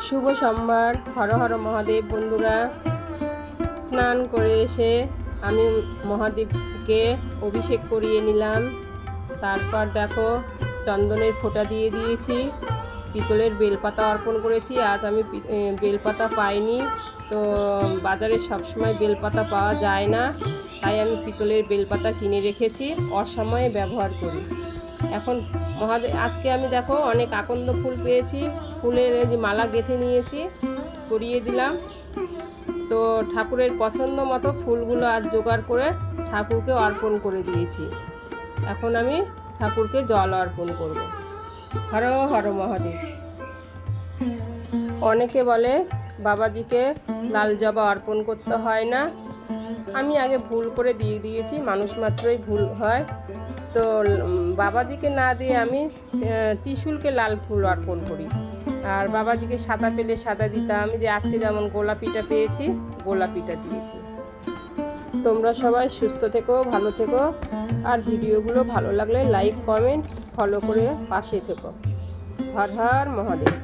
শুভ সোমবার। হর হর মহাদেব। বন্ধুরা, স্নান করে এসে আমি মহাদেবকে অভিষেক করিয়ে নিলাম। তারপর দেখো চন্দনের ফোঁটা দিয়ে দিয়েছি, পিতলের বেলপাতা অর্পণ করেছি। আজ আমি বেলপাতা পাইনি, তো বাজারে সবসময় বেলপাতা পাওয়া যায় না, তাই আমি পিতলের বেলপাতা কিনে রেখেছি, অসময়ে ব্যবহার করি। এখন আজকে আমি দেখো অনেক আকন্দ ফুল পেয়েছি, ফুলের এই যে মালা গেঁথে নিয়েছি, করিয়ে দিলাম। তো ঠাকুরের পছন্দ মতো ফুলগুলো আজ জোগাড় করে ঠাকুরকে অর্পণ করে দিয়েছি। এখন আমি ঠাকুরকে জল অর্পণ করব। হর হর মহাদেব। অনেকে বলে বাবাজিকে লাল জবা অর্পণ করতে হয় না, আমি আগে ভুল করে দিয়ে দিয়েছি, মানুষ মাত্রই ভুল হয়। তো বাবাজিকে না দিয়ে আমি ত্রিশূলকে লাল ফুল অর্পণ করি। আর বাবাজিকে সাদা পেলে সাদা দিতাম, যে আজকে যেমন গোলাপিটা পেয়েছি, গোলাপিটা দিয়েছি। তোমরা সবাই সুস্থ থেকো, ভালো থেকো, আর ভিডিওগুলো ভালো লাগলে লাইক, কমেন্ট, ফলো করে পাশে থেকো। হর হর মহাদেব।